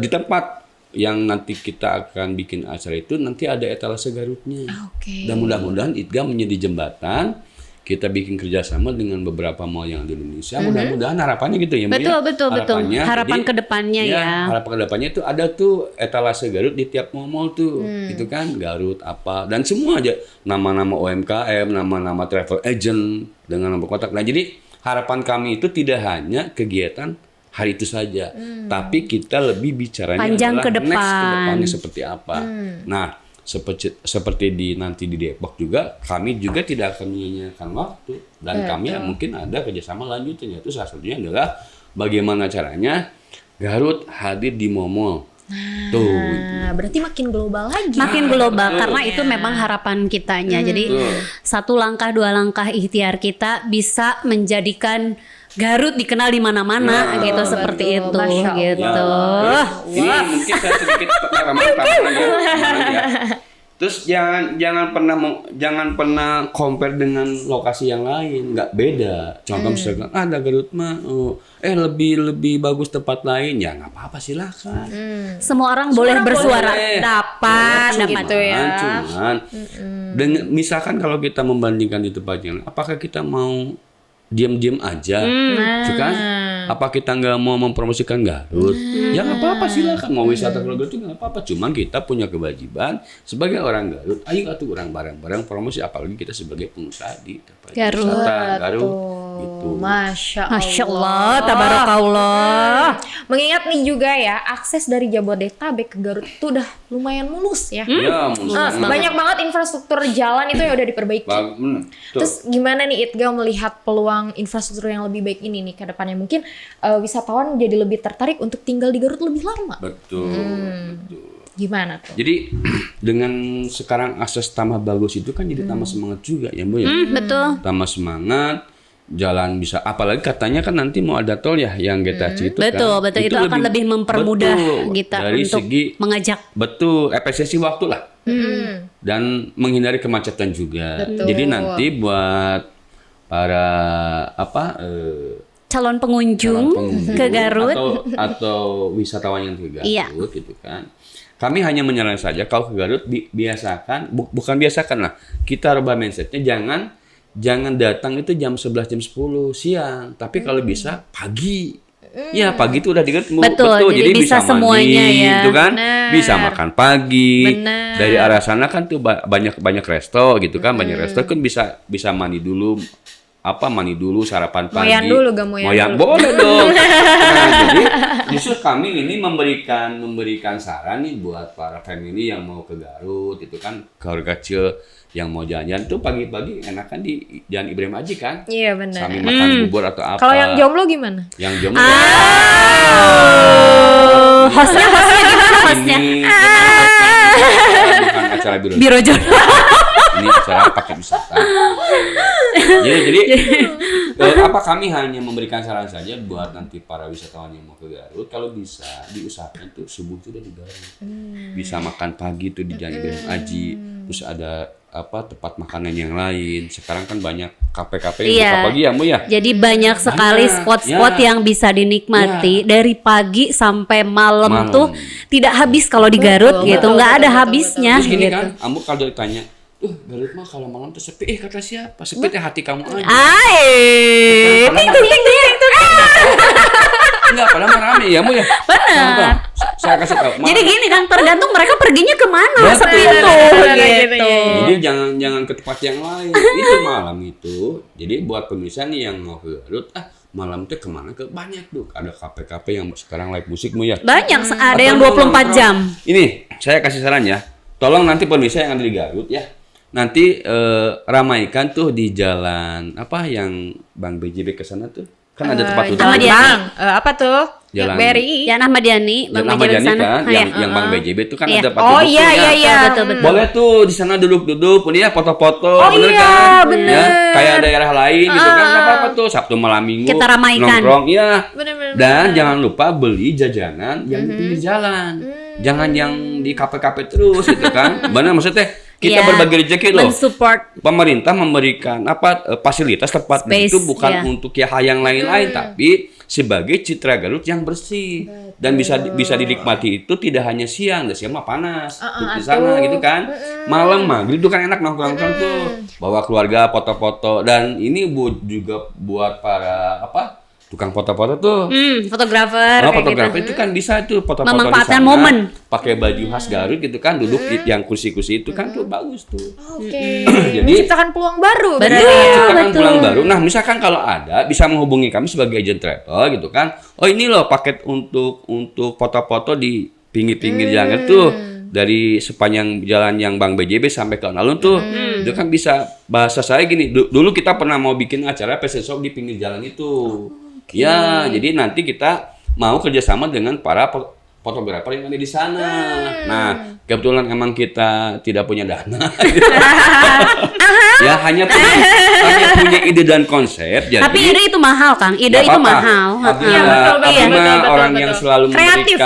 di tempat yang nanti kita akan bikin acara itu nanti ada etalase Garutnya. Dan mudah-mudahan ITGA menjadi jembatan. Kita bikin kerjasama dengan beberapa mall yang ada di Indonesia. Mudah-mudahan harapannya gitu ya. Betul. Harapan kedepannya ya. Harapan kedepannya itu ada tuh etalase Garut di tiap mall tuh, gitu kan. Garut apa dan semua aja nama-nama UMKM, nama-nama travel agent dengan nama kotak. Nah jadi harapan kami itu tidak hanya kegiatan hari itu saja, tapi kita lebih bicaranya panjang adalah ke depan. next kedepannya seperti apa. Nah. Seperti nanti di Depok juga kami juga tidak akan menyia-nyiakan waktu dan kami mungkin ada kerjasama lanjutnya, yaitu salah satunya adalah bagaimana caranya Garut hadir di mall. Berarti makin global lagi. Makin global karena itu memang harapan kitanya. Jadi satu langkah dua langkah ikhtiar kita bisa menjadikan Garut dikenal di mana-mana gitu seperti itu gitu. Ini mungkin saya sedikit ya. Terus jangan pernah compare dengan lokasi yang lain, nggak beda. Contoh misalkan ada Garut mah lebih bagus tempat lain, ya nggak apa-apa silakan. Semua orang boleh bersuara. Dapat gitu ya. Cuman dengan misalkan kalau kita membandingkan di tempat yang lain, apakah kita mau diam-diam aja, kan? Apa kita nggak mau mempromosikan Garut? Ya nggak apa-apa silakan mau wisata ke Garut juga nggak apa-apa. Cuman kita punya kewajiban sebagai orang Garut. Ayo atuh orang bareng-bareng promosi, apalagi kita sebagai pengusaha di tempat wisata Garut. Gitu. Masya Allah, tabarakallah. Mengingat nih juga ya, akses dari Jabodetabek ke Garut itu udah lumayan mulus ya. Ya, mulus. Banyak banget infrastruktur jalan itu yang udah diperbaiki. Terus gimana nih ITGA melihat peluang infrastruktur yang lebih baik ini nih ke depannya? Mungkin wisatawan jadi lebih tertarik untuk tinggal di Garut lebih lama. Betul. Gimana tuh? Jadi dengan sekarang akses tambah bagus itu kan jadi tambah semangat juga ya Bu ya. Betul. Tambah semangat, jalan bisa, apalagi katanya kan nanti mau ada tol ya yang GTC itu Betul. kan. Itu akan lebih mempermudah kita dari untuk segi mengajak. Betul, efisiensi waktu lah. Dan menghindari kemacetan juga. Jadi nanti buat para calon pengunjung ke Garut atau wisatawan yang ke Garut gitu kan. Kami hanya menyarankan saja kalau ke Garut biasakan, bukan biasakan lah, kita rubah mindsetnya, jangan datang itu jam 11 jam 10 siang, tapi kalau bisa pagi. Ya pagi itu udah di Garut. Betul, jadi bisa semuanya mandi, ya. gitu kan. Bener. Bisa makan pagi. Bener. Dari arah sana kan tuh banyak resto gitu kan, banyak resto kan bisa mandi dulu. Mandi dulu, sarapan pagi. Moyan dulu, gak moyan dulu. Boleh dong. Nah, jadi justru kami ini memberikan saran nih buat para family yang mau ke Garut, itu kan keluarga kecil yang mau jalan-jalan tuh pagi-pagi enakan di Jalan Ibrahim Haji kan. Iya benar. Sambil makan bubur atau apa. Kalau yang jomblo gimana? Yang jomblo. Hostnya gimana hostnya? Ini bukan acara Biro Jodoh. Ini acara paket wisata. Jadi apa kami hanya memberikan saran saja buat nanti para wisatawan yang mau ke Garut, kalau bisa diusahakan tuh subuh tuh udah di Garut. Bisa makan pagi tuh di Jalan Ibrahim Aji, terus ada tempat makanan yang lain. Sekarang kan banyak kafe-kafe yang buka pagi ya, Bu ya. Jadi banyak sekali spot-spot yang bisa dinikmati dari pagi sampai malam tuh tidak habis kalau di Garut gitu, nggak ada habisnya. Terus gini gitu. kan, Ambu kalau ditanya, Garut mah kalau malam tuh sepi. Kata siapa? Sepi teh hati kamu aja. Enggak, padahal rame ya, Bu ya. Benar. Saya kasih tahu. Jadi gini kan, tergantung mereka perginya kemana sepi itu gitu. Jadi jangan ke tempat yang lain. Itu malam itu. Jadi buat pemirsa nih yang mau ke Garut, malam tuh kemana? Ke banyak tuh. Ada kafe-kafe yang sekarang live musikmu ya. Banyak, ada yang 24 jam. Ini saya kasih saran ya. Tolong nanti pemirsa yang ada di Garut ya. Nanti ramaikan tuh di jalan yang Bang BJB ke sana tuh. Kan ada tempat duduk. Apa tuh? Jalan BRI. Ya Ahmad Yani, Bang BJB Ahmad Yani sana. kan, yang Bang BJB itu kan ada tempat Oh duduk iya tuh, ya. iya. Betul. Boleh tuh di sana duduk-duduk, ini ya foto-foto, bener iya, kan? bener. Ya, kayak daerah lain gitu kan, nggak apa-apa tuh Sabtu malam Minggu. Kita ramaikan. Nongkrong, ya. Bener. Dan jangan lupa beli jajanan yang di pinggir jalan, jangan yang di kafe-kafe terus gitu kan? Benar maksudnya? Kita berbagi rezeki loh. Mensupport. Pemerintah memberikan fasilitas tempat Space, itu bukan untuk hal yang lain-lain, tapi sebagai citra Garut yang bersih. Dan bisa dinikmati itu tidak hanya siang mah panas di sana gitu kan. Malam maghrib itu kan enak nongkrong-nongkrong tuh, bawa keluarga foto-foto. Dan ini juga buat para tukang foto-foto tuh. Fotografer. Fotografer itu kan bisa tuh foto-foto memanfaatkan di sana, momen. pakai baju khas Garut gitu kan, duduk di yang kursi-kursi itu kan tuh bagus tuh. Oke. Jadi Menciptakan peluang baru. Benar. ciptakan pulang baru. Nah, misalkan kalau ada bisa menghubungi kami sebagai agent travel gitu kan. Oh, ini loh paket untuk foto-foto di pinggir-pinggir jalan tuh. Dari sepanjang jalan yang Bang BJB sampai ke alun-alun tuh. Itu kan bisa, bahasa saya gini, dulu kita pernah mau bikin acara fashion show di pinggir jalan itu. Ya, jadi nanti kita mau kerjasama dengan para fotografer yang ada di sana. Nah, kebetulan emang kita tidak punya dana. Ya, hanya punya ide dan konsep. Jadi, Tapi ide itu mahal, Kang. Ide itu mahal. Betul. Orang yang selalu Kreatif.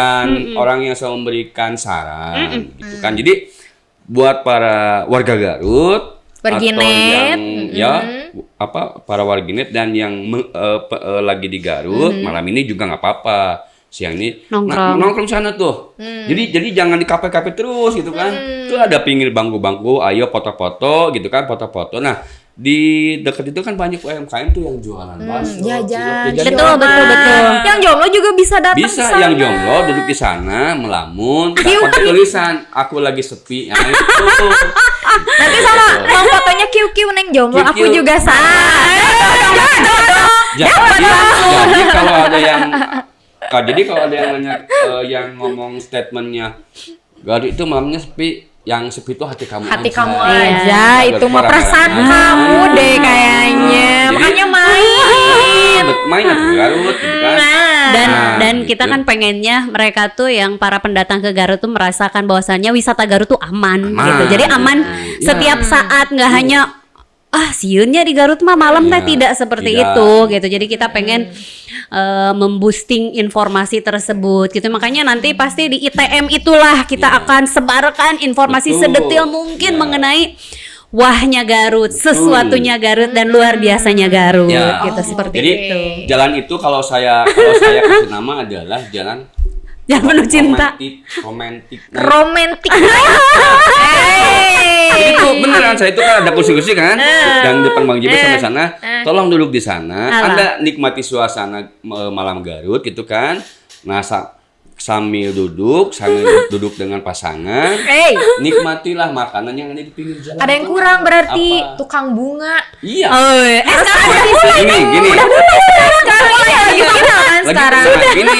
memberikan saran, gitu kan. Jadi buat para warga Garut Warginet. para warginet dan yang lagi di Garut malam ini juga nggak apa-apa. Siang ini nongkrong sana tuh. Jadi jangan di kafe-kafe terus gitu kan. Tuh ada pinggir bangku-bangku, ayo foto-foto gitu kan, foto-foto. Nah, di dekat itu kan banyak UMKM tuh yang jualan bakso. Jajan. Betul. Yang jomblo juga bisa datang Bisa ke sana. yang jomblo duduk di sana melamun, dapat tulisan aku lagi sepi. Yang itu. Nanti sama mau fotonya kiu-kiu neng jomblo, Kiu-kiu. aku juga Jadi kalau ada yang nanya yang ngomong statementnya Garut itu malamnya sepi, yang sepi itu hati kamu hati aja. kamu aja, itu mah Parah-parah. perasaan kamu deh kayaknya. Jadi- Makanya main. Main ke Garut gitu kan. Dan gitu. kita kan pengennya mereka tuh yang para pendatang ke Garut tuh merasakan bahwasannya wisata Garut tuh aman gitu. Jadi aman setiap saat, nggak hanya siunnya di Garut mah malam teh tidak seperti tidak. itu gitu. Jadi kita pengen memboosting informasi tersebut gitu. Makanya nanti pasti di ITM itulah kita akan sebarkan informasi Betul. sedetil mungkin mengenai wahnya Garut, sesuatunya Garut dan luar biasanya Garut gitu seperti Jadi itu. jalan itu kalau saya kasih nama adalah jalan Jangan penuh cinta. romantik. Romantik. Jadi itu beneran, saya itu kan ada kursi-kursi kan, dan depan Bang JB sampai sana. Tolong duduk di sana. Anda nikmati suasana malam Garut gitu kan. Nah, sambil duduk dengan pasangan, nikmatilah makanan yang ada di pinggir jalan. Ada yang kurang berarti Apa? tukang bunga. Iya. Sekarang Gini. Sekarang. Gini.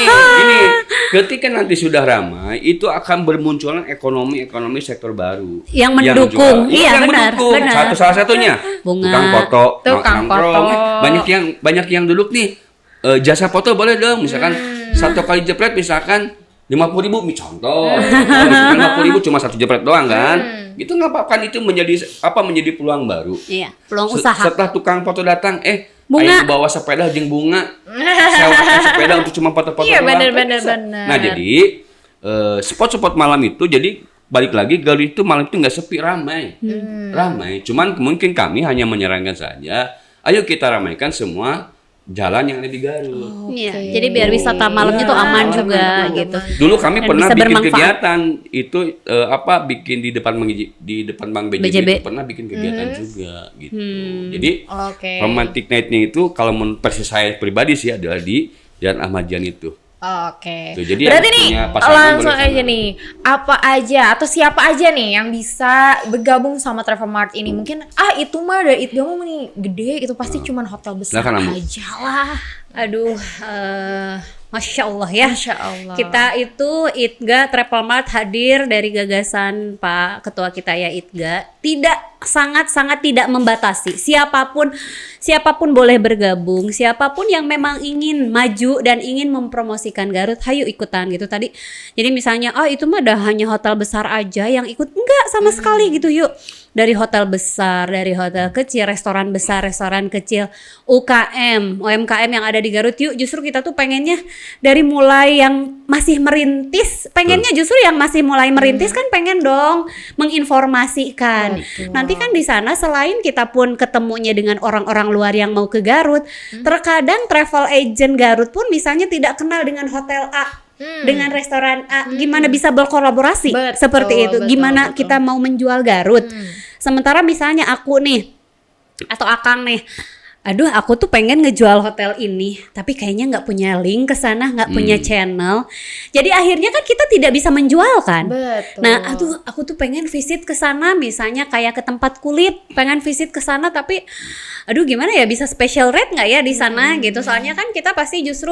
Ketika nanti sudah ramai, itu akan bermunculan ekonomi sektor baru yang mendukung. menjual. Iya, yang benar. mendukung. Salah satunya Bunga. tukang foto, Tukang nongkrong. foto. Banyak yang duduk nih. Jasa foto boleh dong, misalkan 1 kali jepret misalkan 50.000 contoh. 50.000 cuma 1 jepret doang kan. Itu nggak apa-apa, kan itu menjadi peluang baru. Iya, peluang usaha. Setelah tukang foto datang, bunga. ayo bawa sepeda jeung bunga. Sewakan sepeda untuk cuma foto-foto Iya, doang. bener. Nah, jadi spot-spot malam itu jadi balik lagi Garut itu malam itu nggak sepi, ramai. Ramai. Cuman mungkin kami hanya menyarankan saja, ayo kita ramaikan semua jalan yang ada di Garut. Iya, jadi biar wisata malamnya tuh aman juga gitu. Dulu kami Dan pernah bisa bikin bermanfaat. kegiatan itu bikin di depan Bank BJB, BJB. itu pernah bikin kegiatan juga gitu. Jadi Oke. romantic night-nya itu kalau menurut versi saya pribadi sih adalah di Jalan Ahmad Yani itu. Oke. Tuh, jadi Berarti yang nih punya pasangan langsung boleh aja sana. nih, apa aja atau siapa aja nih yang bisa bergabung sama Travel Mart ini? Mungkin itu mah dari itu mah nih gede, itu pasti cuman hotel besar Silakan, Ambu. aja lah. Aduh, Masya Allah ya. Masya Allah. Kita itu Itga Travel Mart hadir dari gagasan Pak Ketua kita ya Itga. Sangat tidak membatasi. Siapapun boleh bergabung. Siapapun yang memang ingin maju dan ingin mempromosikan Garut, hayu ikutan gitu tadi. Jadi misalnya, itu mah dah hanya hotel besar aja yang ikut. Enggak sama sekali gitu, yuk. Dari hotel besar, dari hotel kecil, restoran besar, restoran kecil, UMKM yang ada di Garut, yuk justru kita tuh pengennya dari mulai yang masih merintis, pengennya justru yang masih mulai merintis kan pengen dong menginformasikan. Nanti kan di sana selain kita pun ketemunya dengan orang-orang luar yang mau ke Garut, terkadang travel agent Garut pun misalnya tidak kenal dengan hotel A. Dengan restoran A, gimana bisa berkolaborasi seperti itu? Gimana kita mau menjual Garut? Sementara misalnya aku nih atau Akang nih, aduh aku tuh pengen ngejual hotel ini, tapi kayaknya nggak punya link ke sana, nggak punya channel. Jadi akhirnya kan kita tidak bisa menjual kan. Betul. Nah, aku tuh pengen visit ke sana, misalnya kayak ke tempat kulit, pengen visit ke sana, tapi aduh gimana ya, bisa special rate nggak ya di sana gitu. Soalnya kan kita pasti justru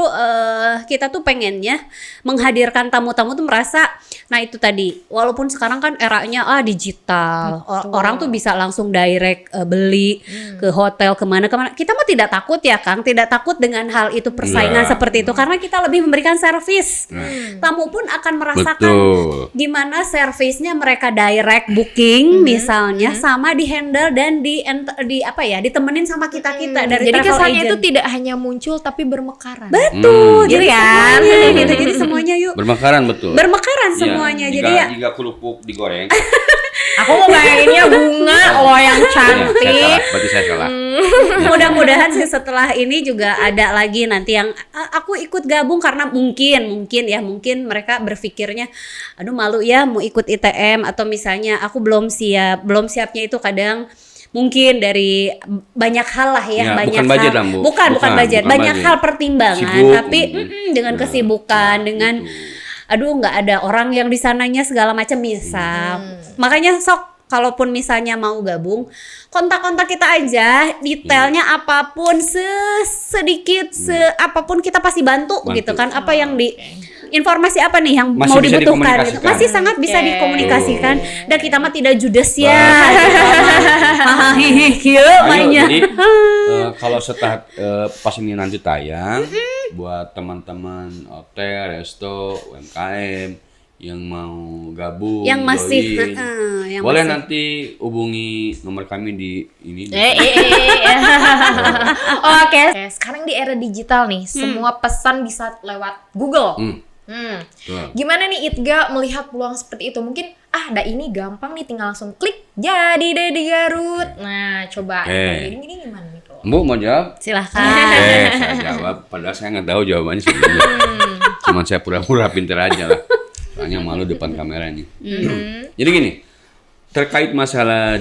kita tuh pengennya menghadirkan tamu-tamu tuh merasa, nah itu tadi, walaupun sekarang kan eranya digital, orang tuh bisa langsung direct beli ke hotel kemana. Kita mah tidak takut ya Kang, tidak takut dengan hal itu, persaingan seperti itu, karena kita lebih memberikan servis. Tamu pun akan merasakan gimana servisnya mereka direct booking misalnya, sama di handle dan ditemenin sama kita dari Jadi travel kesannya agent. itu tidak hanya muncul tapi bermekaran. Betul, jadi kan? semuanya gitu. Jadi semuanya yuk Bermekaran betul. bermekaran semuanya. Iya, Jadi jika kerupuk digoreng. Aku mau bayanginnya bunga yang Saya cantik. salah, berarti saya salah. mudah-mudahan sih setelah ini juga ada lagi nanti yang aku ikut gabung, karena mungkin mereka berpikirnya aduh malu ya mau ikut ITM, atau misalnya aku belum siapnya itu kadang mungkin dari banyak hal lah ya, banyak bukan budget hal, lah, Bu. bukan budget, Bukan banyak budget. hal pertimbangan, Sibuk, tapi dengan kesibukan, dengan aduh nggak ada orang yang di sananya segala macam misal. Makanya sok kalaupun misalnya mau gabung, kontak-kontak kita aja, detailnya apapun sedikit apapun kita pasti bantu gitu kan. Apa yang informasi apa nih yang Masih mau bisa dibutuhkan gitu. dikomunikasikan. Masih sangat bisa dikomunikasikan, dan kita mah tidak judes ya. Jadi kalau setelah pas ini nanti tayang, buat teman-teman hotel, resto, UMKM yang mau gabung, yang masih join, yang boleh masih. nanti hubungi nomor kami di ini. Oke, sekarang di era digital nih, semua pesan bisa lewat Google. Betul. Gimana nih Itga melihat peluang seperti itu? Mungkin ini gampang nih, tinggal langsung klik jadi deh di Garut. Nah, coba ini gimana nih kalau? Mbak mau jawab? Silahkan. Saya jawab, padahal saya nggak tahu jawabannya sebenarnya. Cuman saya pura-pura pinter aja lah. Soalnya malu depan kamera ini. Jadi gini, terkait masalah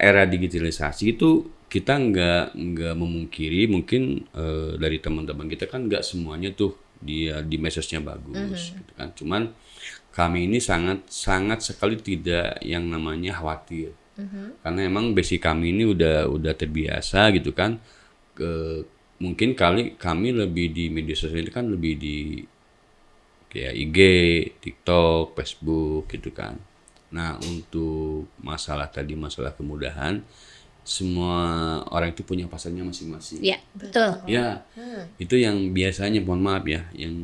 era digitalisasi itu kita nggak memungkiri, mungkin dari teman-teman kita kan nggak semuanya tuh dia di medsosnya bagus, gitu kan. Cuman kami ini sangat sekali tidak yang namanya khawatir, karena emang basic kami ini udah terbiasa gitu kan. Mungkin kami lebih di media sosial ini kan lebih di kayak IG, TikTok, Facebook gitu kan. Nah, untuk masalah kemudahan, semua orang itu punya pasarnya masing-masing. Ya, betul. Ya, itu yang biasanya, mohon maaf ya, yang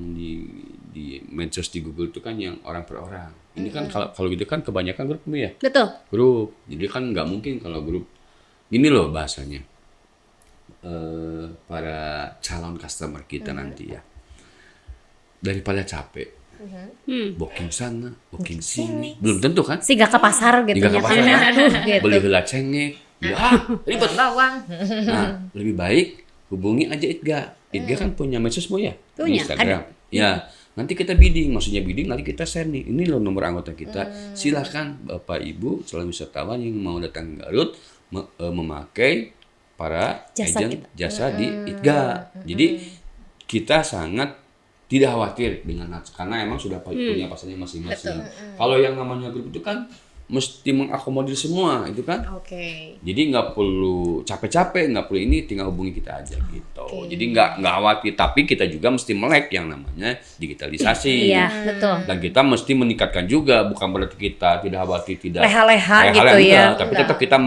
di medsos di Google itu kan yang orang per orang. Ini kan kalau gitu kan kebanyakan grup ya. Betul. Grup. Jadi kan nggak mungkin kalau grup. Gini loh bahasanya. Para calon customer kita nanti ya. Daripada capek. Booking sana, booking sini. Belum tentu kan? Siga ke pasar gitu Siga ke pasar, ya. Aduh, gitu. Beli heula cengek. Ya, ribet. Bawang. Nah, lebih baik hubungi aja Itga. Itga kan punya medsos Bu ya? Di Punya, Instagram. Ya, nanti kita bidding. Maksudnya bidding nanti kita share nih. Ini loh nomor anggota kita. Silakan Bapak Ibu calon wisatawan yang mau datang ke Garut memakai para Jasa agen kita. jasa di Itga. Jadi kita sangat tidak khawatir dengan karena emang sudah punya pasarnya masing-masing. Kalau yang namanya grup itu kan mesti mengakomodir semua itu kan. Oke. Jadi nggak perlu capek-capek, nggak perlu ini, tinggal hubungi kita aja gitu. Jadi nggak khawatir, tapi kita juga mesti melek yang namanya digitalisasi. Iya, betul. Dan kita mesti meningkatkan juga, bukan berarti kita tidak khawatir, tidak Leha-leha gitu enggak, ya. tapi tetap kita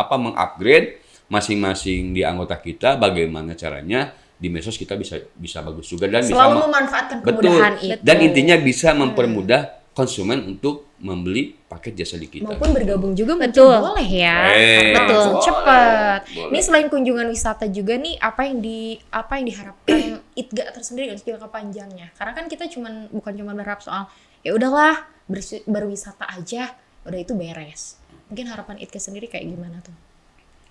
mengupgrade masing-masing di anggota kita bagaimana caranya di medsos kita bisa bagus juga dan Selalu bisa memanfaatkan betul. kemudahan itu. Dan intinya bisa mempermudah konsumen untuk membeli paket jasa di kita. Maupun bergabung juga Betul. mungkin boleh ya. Betul. Langsung cepet. Boleh. Ini selain kunjungan wisata juga nih apa yang diharapkan ITGA tersendiri untuk jangka panjangnya? Karena kan kita bukan cuma berharap soal ya udahlah berwisata aja, udah itu beres. Mungkin harapan ITGA sendiri kayak gimana tuh?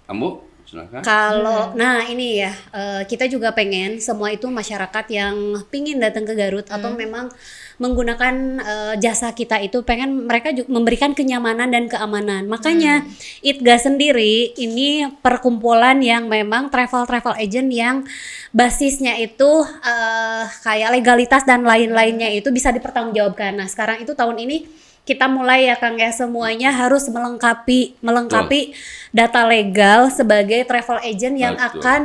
Ambu, silakan. Kalau, nah ini ya, kita juga pengen semua itu masyarakat yang pingin datang ke Garut atau memang menggunakan jasa kita itu pengen mereka juga memberikan kenyamanan dan keamanan. Makanya ITGA sendiri ini perkumpulan yang memang travel agent yang basisnya itu kayak legalitas dan lain-lainnya itu bisa dipertanggungjawabkan. Nah sekarang itu tahun ini kita mulai ya Kang ya semuanya harus melengkapi data legal sebagai travel agent yang Betul. akan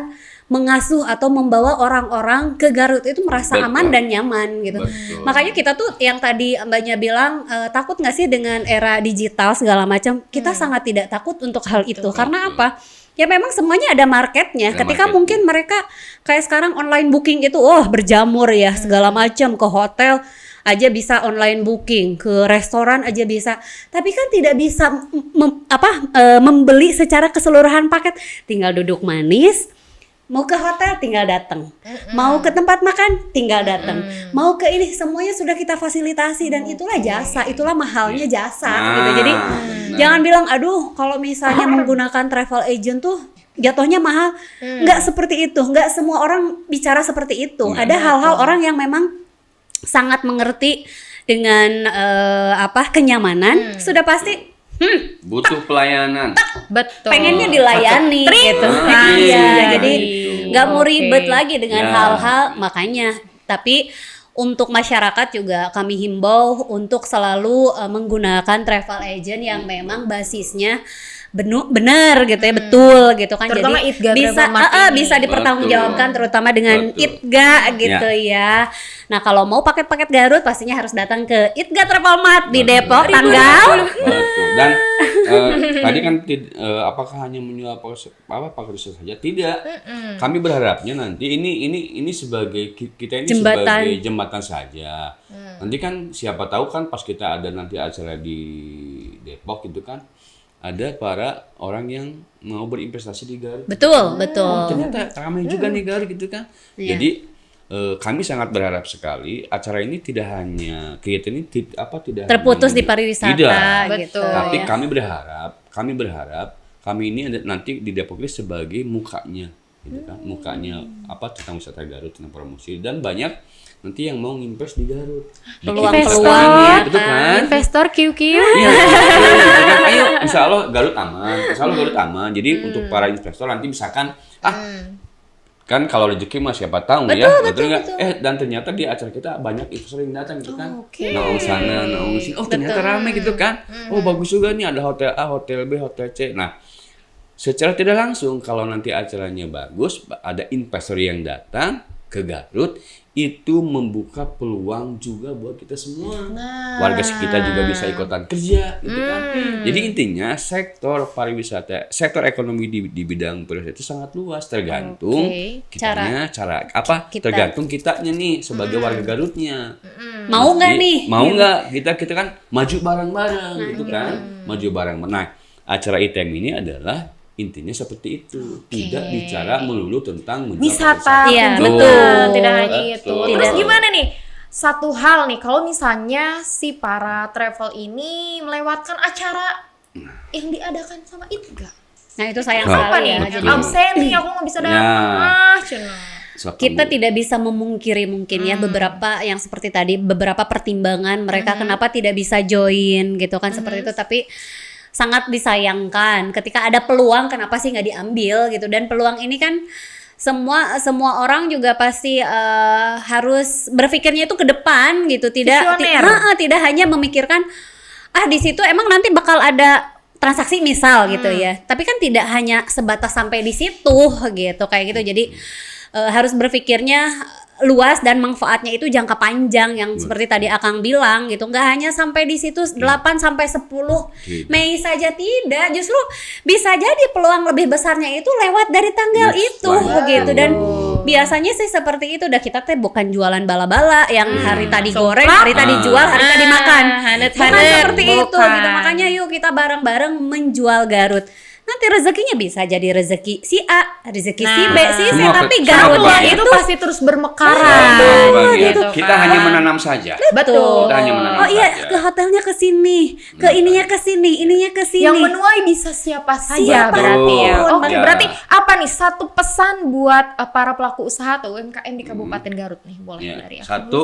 mengasuh atau membawa orang-orang ke Garut itu merasa Betul. aman dan nyaman gitu. Betul. Makanya kita tuh yang tadi Mbaknya bilang takut nggak sih dengan era digital segala macam? Kita sangat tidak takut untuk hal itu. Karena apa? Ya memang semuanya ada marketnya. Ada Ketika marketnya. mungkin mereka kayak sekarang online booking itu berjamur ya segala macam, ke hotel aja bisa online booking, ke restoran aja bisa. Tapi kan tidak bisa membeli secara keseluruhan paket. Tinggal duduk manis, mau ke hotel tinggal datang, mau ke tempat makan tinggal datang, mau ke ini semuanya sudah kita fasilitasi dan itulah jasa, itulah mahalnya jasa gitu. Jadi jangan bilang aduh kalau misalnya menggunakan travel agent tuh jatuhnya mahal. Nggak seperti itu, nggak semua orang bicara seperti itu. Ada hal-hal orang yang memang sangat mengerti dengan kenyamanan, sudah pasti butuh pelayanan. Betul. pengennya dilayani gitu. Nah, Iya, jadi gitu. nggak mau Oke. ribet lagi dengan Ya. hal-hal makanya. Tapi untuk masyarakat juga kami himbau untuk selalu menggunakan travel agent yang memang basisnya benar gitu ya, betul gitu kan. Terutama Jadi ITGA bisa Travel Mart ini. bisa dipertanggungjawabkan Betul. terutama dengan Betul. ITGA gitu ya. Nah, kalau mau paket-paket Garut pastinya harus datang ke ITGA Travel Mart di Depok tanggal. Betul. Dan tadi kan apakah hanya menjual paket wisata saja? Tidak. Kami berharapnya nanti ini sebagai kita ini Jembatan. sebagai jembatan saja. Nanti kan siapa tahu kan pas kita ada nanti acara di Depok gitu kan ada para orang yang mau berinvestasi di Garut. Betul, betul. Ternyata ramai juga nih Garut gitu kan. Iya. Jadi kami sangat berharap sekali acara ini tidak hanya kegiatan ini tidak Terputus hanya di pariwisata Tidak. gitu. Betul. Tapi ya. kami berharap kami ini nanti di Depok ini sebagai mukanya gitu kan. Mukanya tentang wisata Garut, tentang promosi dan banyak nanti yang mau invest di Garut. Peluang-peluang, Betul kan? Investor QQ. Iya, betul, kan? Ayo, insya Allah Garut aman. Jadi untuk para investor nanti misalkan kan kalau rezeki mah siapa tahu ya, betul nggak? Dan ternyata di acara kita banyak investor yang datang gitu kan. Naung sana, naung sini. Oh ternyata ramai gitu kan. Oh bagus juga nih ada hotel A, hotel B, hotel C. Nah secara tidak langsung kalau nanti acaranya bagus, ada investor yang datang ke Garut, itu membuka peluang juga buat kita semua. Nah. Warga sekitar juga bisa ikutan kerja, gitu kan. Jadi intinya sektor pariwisata, sektor ekonomi di bidang pariwisata itu sangat luas, tergantung kitanya, cara apa? Tergantung kitanya nih sebagai warga Garutnya. Mau nggak nih? Mau nggak? Kita kan maju bareng-bareng, gitu kan? Maju bareng-bareng. Nah, acara ITM ini adalah intinya seperti itu, tidak bicara melulu tentang wisata, Iya, kunjungan, betul. tidak hanya itu. Betul. Terus gimana nih? Satu hal nih, kalau misalnya si para travel ini melewatkan acara yang diadakan sama ITGA, Nah itu sayang Oh, apa sekali nih? ya. betul. Jadi Absen nih, aku nggak bisa datang. Cenah. kita tidak bisa memungkiri mungkin ya beberapa yang seperti tadi, beberapa pertimbangan mereka kenapa tidak bisa join gitu kan seperti itu, tapi sangat disayangkan ketika ada peluang kenapa sih nggak diambil gitu. Dan peluang ini kan semua orang juga pasti harus berpikirnya itu ke depan gitu, tidak tidak hanya memikirkan di situ emang nanti bakal ada transaksi misal gitu ya, tapi kan tidak hanya sebatas sampai di situ gitu kayak gitu. Jadi harus berpikirnya luas dan manfaatnya itu jangka panjang yang seperti tadi Akang bilang gitu. Nggak hanya sampai di situ 8 sampai 10 Mei saja, tidak. Justru bisa jadi peluang lebih besarnya itu lewat dari tanggal itu gitu. Dan biasanya sih seperti itu. Udah kita teh bukan jualan bala-bala yang hari tadi goreng, hari tadi jual, hari tadi makan. Bukan seperti itu gitu. Makanya yuk kita bareng-bareng menjual Garut. Nanti rezekinya bisa jadi rezeki si A, rezeki si B, si C, tapi Garutnya itu pasti terus bermekaran. Gitu. Kita hanya menanam saja. Betul. Kita hanya menanam iya, saja. ke hotelnya ke sini, ke ininya ke sini, ininya ke sini. Yang menuai bisa siapa saja Siapapun. berarti ya. Oke, Ya. berarti apa nih satu pesan buat para pelaku usaha atau UMKM di Kabupaten Garut nih? Boleh Ya, dari aku. satu,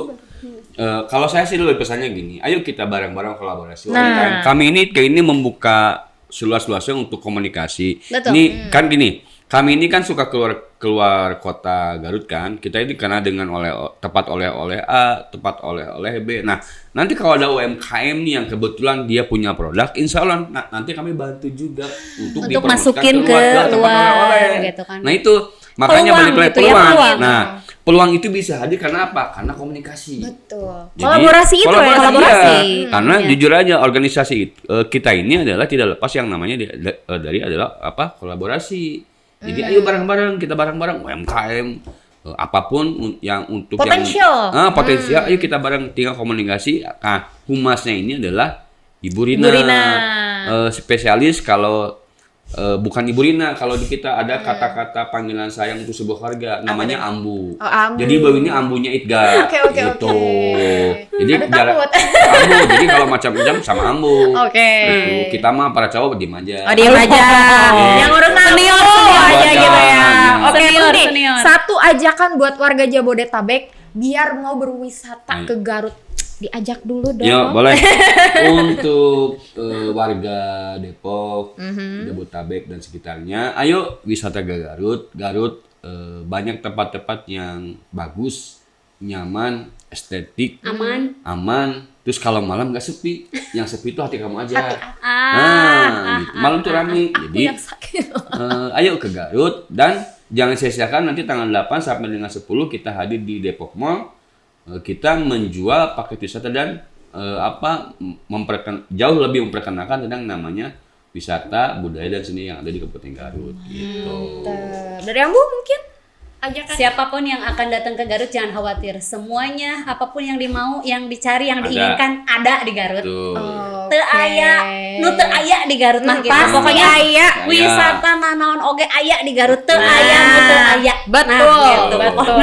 kalau saya sih dulu pesannya gini, ayo kita bareng-bareng kolaborasi. Nah. Kami ini membuka seluas-luasnya untuk komunikasi. Betul. Ini kan gini, kami ini kan suka keluar kota Garut kan. Kita ini karena dengan tepat oleh A, tepat oleh B. Nah, nanti kalau ada UMKM nih yang kebetulan dia punya produk, insya Allah nanti kami bantu juga untuk masukin ke tempat luar oleh-oleh. gitu kan. Nah itu makanya Peluang balik lagi gitu ya, peluang. peluang. Nah, peluang itu bisa hadir karena apa? Karena komunikasi. Betul. Jadi, Kolaborasi itu ya, kolaborasi. iya. Karena jujur aja organisasi kita ini adalah tidak lepas yang namanya dari adalah apa? Kolaborasi. Jadi ayo bareng-bareng, kita bareng-bareng UMKM apapun yang untuk Potensial. yang potensial, ayo kita bareng tinggal komunikasi. Nah, humasnya ini adalah Ibu Rina. Spesialis kalau bukan Ibu Rina, kalau di kita ada kata-kata panggilan sayang untuk sebuah keluarga, namanya ambu. Oh, ambu. Jadi bau ini ambunya Itga. Oke. Gitu. Jadi Aduh, jalan takut. ambu. Jadi kalau macam-macam sama ambu. Oke. Gitu. Kita mah para cowok diem aja. Diem aja. Yang urus senior aja Iya. gitu ya. Oke, Senior, nih, senior. satu ajakan buat warga Jabodetabek biar mau berwisata ke Garut. Diajak dulu dong. Ya boleh. Untuk warga Depok, Jabodetabek dan sekitarnya, ayo wisata ke Garut. Garut banyak tempat-tempat yang bagus, nyaman, estetik, aman. Terus kalau malam nggak sepi, yang sepi itu hati kamu aja. Gitu. Malam tuh rame. Jadi ayo ke Garut dan jangan sia-siakan nanti tanggal 8 sampai dengan 10 kita hadir di Depok Mall. Kita menjual paket wisata dan jauh lebih memperkenalkan tentang namanya wisata budaya dan seni yang ada di Kabupaten Garut gitu. Dari Ambu mungkin ajakan. Siapapun yang akan datang ke Garut jangan khawatir. Semuanya apapun yang dimau, yang dicari, yang Ada. diinginkan ada di Garut. Tuh. Teu aya, nu teu aya di Garut mah gitu. Pasti Pokoknya aya. wisata nanaon oge aya di Garut, teu aya nu teu aya. Betul, Nah, gitu. betul.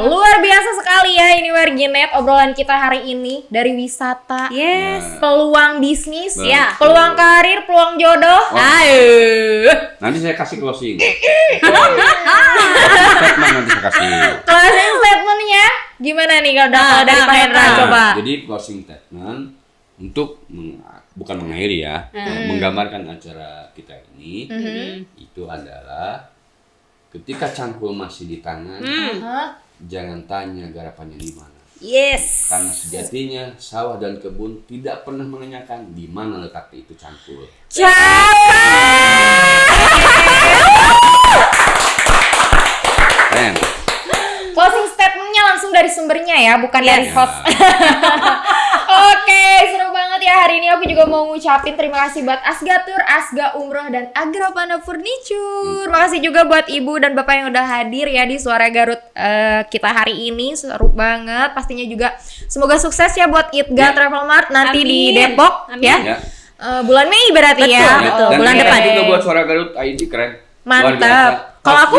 Luar biasa sekali ya ini Warginet obrolan kita hari ini dari wisata. Yes. Peluang bisnis, Betul. ya, peluang karir, peluang jodoh. Ayo. Nanti saya kasih closing. Statement nanti saya kasih. Closing statementnya gimana nih kalau dari Pak Hendra coba? Jadi closing statement untuk bukan mengakhiri ya, menggambarkan acara kita ini itu adalah ketika cangkul masih di tangan, jangan tanya garapannya di mana. Yes. Karena sejatinya sawah dan kebun tidak pernah menanyakan di mana letak itu cangkul. Closing statementnya langsung ya, bukan dari host. Oke, seru banget ya hari ini. Aku juga mau ngucapin terima kasih buat Asgatur, Asga Umroh, dan Agrapanda Furniture. Makasih juga buat Ibu dan Bapak yang udah hadir ya di Suara Garut kita hari ini. Seru banget. Pastinya juga semoga sukses ya buat Itga Travel Mart nanti di Depok. Amin. Ya. Bulan Mei berarti Betul, ya. betul. Dan Bulan terima depan. kasih juga buat Suara Garut ID keren. Luar biasa. Mantap. Kalau aku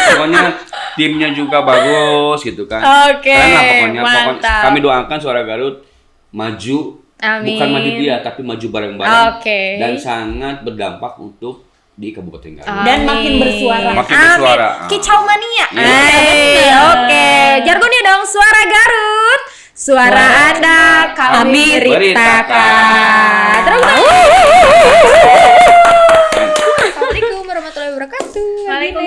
Pokoknya timnya juga bagus gitu kan. Oke, Keren lah pokoknya. mantap. Kami doakan Suara Garut maju. Amin. Bukan maju dia tapi maju bareng-bareng. Oke. Dan sangat berdampak untuk di Kabupaten Garut. Dan makin bersuara. Makin bersuara. Kicau mania. Iya. Oke. Jargonnya dong Suara Garut. Suara Anda kami beritakan. Terus. Assalamualaikum warahmatullahi wabarakatuh. Waalaikumsalam.